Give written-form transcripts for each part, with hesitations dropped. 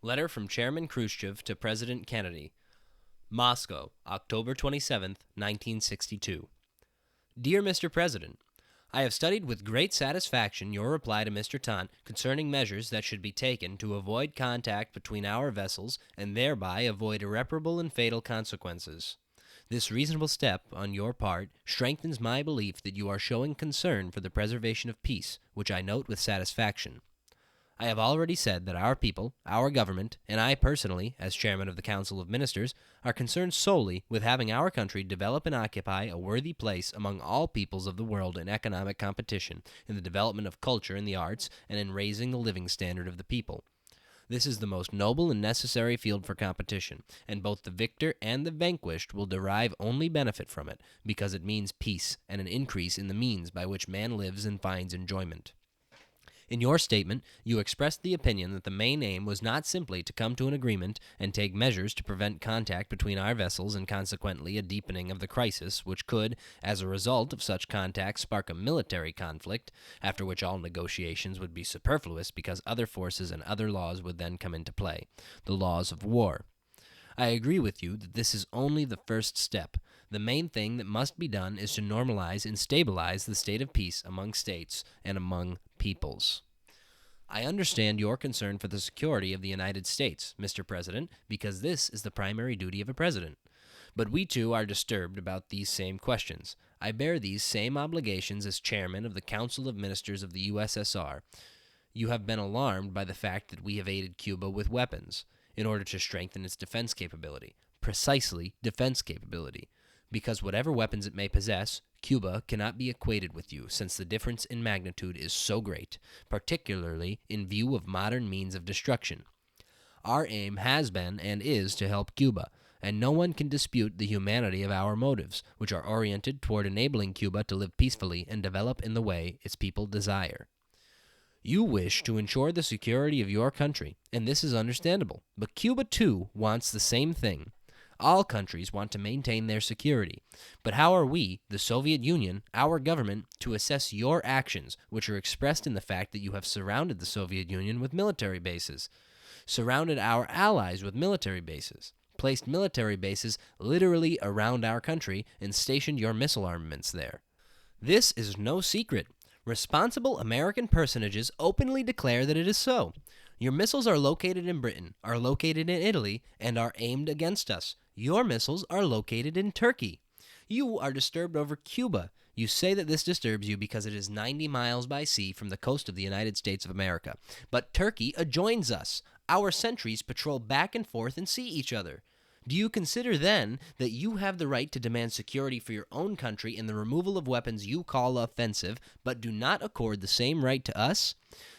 Letter from Chairman Khrushchev to President Kennedy. Moscow, October 27, 1962. Dear Mr. President, I have studied with great satisfaction your reply to Mr. Tant concerning measures that should be taken to avoid contact between our vessels and thereby avoid irreparable and fatal consequences. This reasonable step on your part strengthens my belief that you are showing concern for the preservation of peace, which I note with satisfaction. I have already said that our people, our government, and I personally, as chairman of the Council of Ministers, are concerned solely with having our country develop and occupy a worthy place among all peoples of the world in economic competition, in the development of culture and the arts, and in raising the living standard of the people. This is the most noble and necessary field for competition, and both the victor and the vanquished will derive only benefit from it, because it means peace and an increase in the means by which man lives and finds enjoyment. In your statement, you expressed the opinion that the main aim was not simply to come to an agreement and take measures to prevent contact between our vessels and consequently a deepening of the crisis, which could, as a result of such contact, spark a military conflict, after which all negotiations would be superfluous because other forces and other laws would then come into play, the laws of war. I agree with you that this is only the first step. The main thing that must be done is to normalize and stabilize the state of peace among states and among peoples. I understand your concern for the security of the United States, Mr. President, because this is the primary duty of a president. But we too are disturbed about these same questions. I bear these same obligations as chairman of the Council of Ministers of the USSR. You have been alarmed by the fact that we have aided Cuba with weapons in order to strengthen its defense capability. Precisely defense capability. Because whatever weapons it may possess, Cuba cannot be equated with you, since the difference in magnitude is so great, particularly in view of modern means of destruction. Our aim has been and is to help Cuba, and no one can dispute the humanity of our motives, which are oriented toward enabling Cuba to live peacefully and develop in the way its people desire. You wish to ensure the security of your country, and this is understandable, but Cuba too wants the same thing. All countries want to maintain their security. But how are we, the Soviet Union, our government, to assess your actions, which are expressed in the fact that you have surrounded the Soviet Union with military bases, surrounded our allies with military bases, placed military bases literally around our country, and stationed your missile armaments there? This is no secret. Responsible American personages openly declare that it is so. Your missiles are located in Britain, are located in Italy, and are aimed against us. Your missiles are located in Turkey. You are disturbed over Cuba. You say that this disturbs you because it is 90 miles by sea from the coast of the United States of America. But Turkey adjoins us. Our sentries patrol back and forth and see each other. Do you consider, then, that you have the right to demand security for your own country in the removal of weapons you call offensive, but do not accord the same right to us?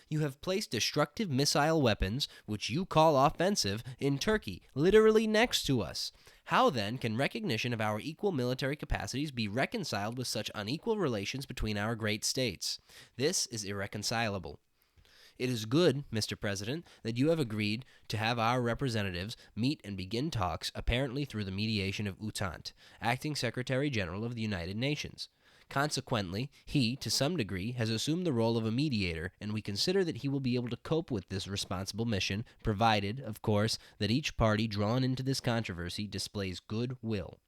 You have placed destructive missile weapons, which you call offensive, in Turkey, literally next to us. How, then, can recognition of our equal military capacities be reconciled with such unequal relations between our great states? This is irreconcilable. It is good, Mr. President, that you have agreed to have our representatives meet and begin talks apparently through the mediation of U Thant, Acting Secretary General of the United Nations. Consequently, he, to some degree, has assumed the role of a mediator, and we consider that he will be able to cope with this responsible mission, provided, of course, that each party drawn into this controversy displays good will.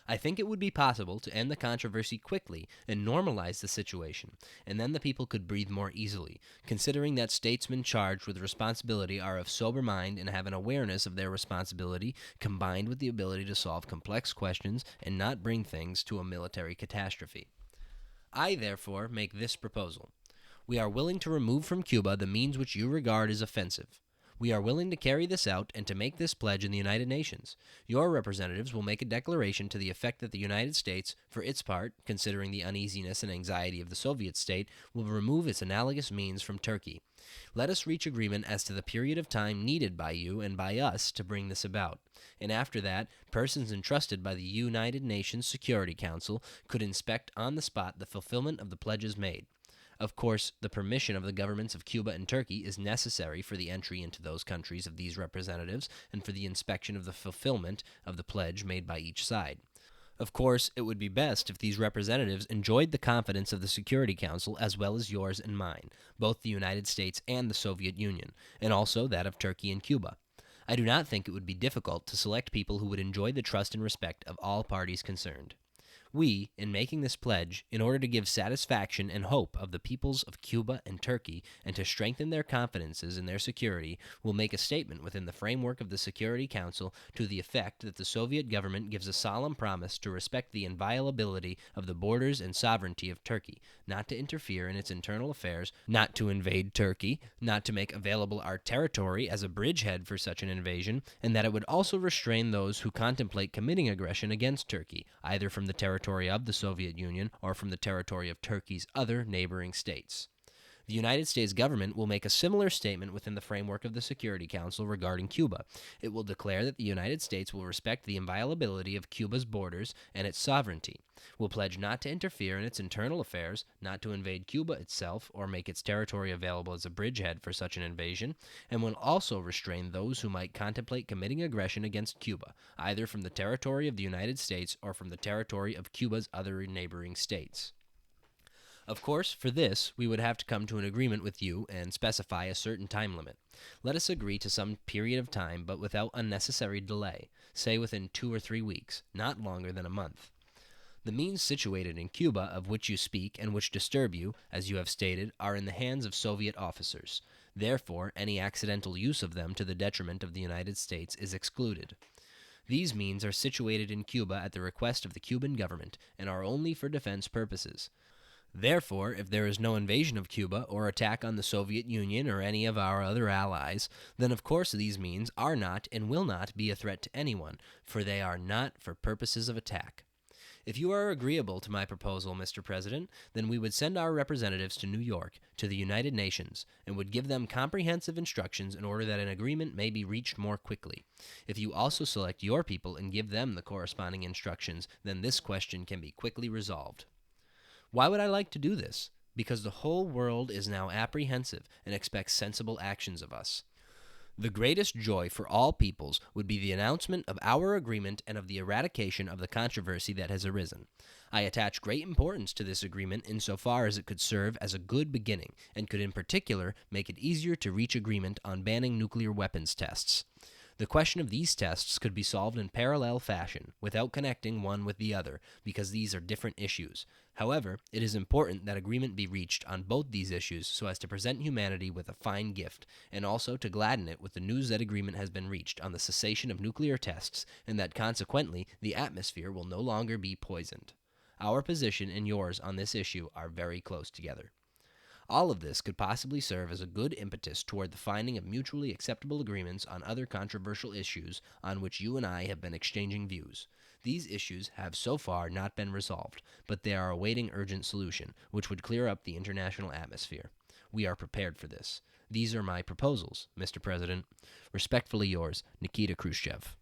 I think it would be possible to end the controversy quickly and normalize the situation, and then the people could breathe more easily, considering that statesmen charged with responsibility are of sober mind and have an awareness of their responsibility combined with the ability to solve complex questions and not bring things to a military catastrophe. I, therefore, make this proposal. We are willing to remove from Cuba the means which you regard as offensive. We are willing to carry this out and to make this pledge in the United Nations. Your representatives will make a declaration to the effect that the United States, for its part, considering the uneasiness and anxiety of the Soviet state, will remove its analogous means from Turkey. Let us reach agreement as to the period of time needed by you and by us to bring this about. And after that, persons entrusted by the United Nations Security Council could inspect on the spot the fulfillment of the pledges made. Of course, the permission of the governments of Cuba and Turkey is necessary for the entry into those countries of these representatives and for the inspection of the fulfillment of the pledge made by each side. Of course, it would be best if these representatives enjoyed the confidence of the Security Council as well as yours and mine, both the United States and the Soviet Union, and also that of Turkey and Cuba. I do not think it would be difficult to select people who would enjoy the trust and respect of all parties concerned. We, in making this pledge, in order to give satisfaction and hope of the peoples of Cuba and Turkey, and to strengthen their confidences in their security, will make a statement within the framework of the Security Council to the effect that the Soviet government gives a solemn promise to respect the inviolability of the borders and sovereignty of Turkey, not to interfere in its internal affairs, not to invade Turkey, not to make available our territory as a bridgehead for such an invasion, and that it would also restrain those who contemplate committing aggression against Turkey, either from the territory of the Soviet Union or from the territory of Turkey's other neighboring states. The United States government will make a similar statement within the framework of the Security Council regarding Cuba. It will declare that the United States will respect the inviolability of Cuba's borders and its sovereignty, will pledge not to interfere in its internal affairs, not to invade Cuba itself or make its territory available as a bridgehead for such an invasion, and will also restrain those who might contemplate committing aggression against Cuba, either from the territory of the United States or from the territory of Cuba's other neighboring states. Of course, for this, we would have to come to an agreement with you and specify a certain time limit. Let us agree to some period of time, but without unnecessary delay, say within 2 or 3 weeks, not longer than a month. The means situated in Cuba of which you speak and which disturb you, as you have stated, are in the hands of Soviet officers. Therefore, any accidental use of them to the detriment of the United States is excluded. These means are situated in Cuba at the request of the Cuban government and are only for defense purposes. Therefore, if there is no invasion of Cuba or attack on the Soviet Union or any of our other allies, then of course these means are not and will not be a threat to anyone, for they are not for purposes of attack. If you are agreeable to my proposal, Mr. President, then we would send our representatives to New York, to the United Nations, and would give them comprehensive instructions in order that an agreement may be reached more quickly. If you also select your people and give them the corresponding instructions, then this question can be quickly resolved. Why would I like to do this? Because the whole world is now apprehensive and expects sensible actions of us. The greatest joy for all peoples would be the announcement of our agreement and of the eradication of the controversy that has arisen. I attach great importance to this agreement insofar as it could serve as a good beginning and could in particular make it easier to reach agreement on banning nuclear weapons tests. The question of these tests could be solved in parallel fashion, without connecting one with the other, because these are different issues. However, it is important that agreement be reached on both these issues so as to present humanity with a fine gift, and also to gladden it with the news that agreement has been reached on the cessation of nuclear tests, and that consequently the atmosphere will no longer be poisoned. Our position and yours on this issue are very close together. All of this could possibly serve as a good impetus toward the finding of mutually acceptable agreements on other controversial issues on which you and I have been exchanging views. These issues have so far not been resolved, but they are awaiting urgent solution, which would clear up the international atmosphere. We are prepared for this. These are my proposals, Mr. President. Respectfully yours, Nikita Khrushchev.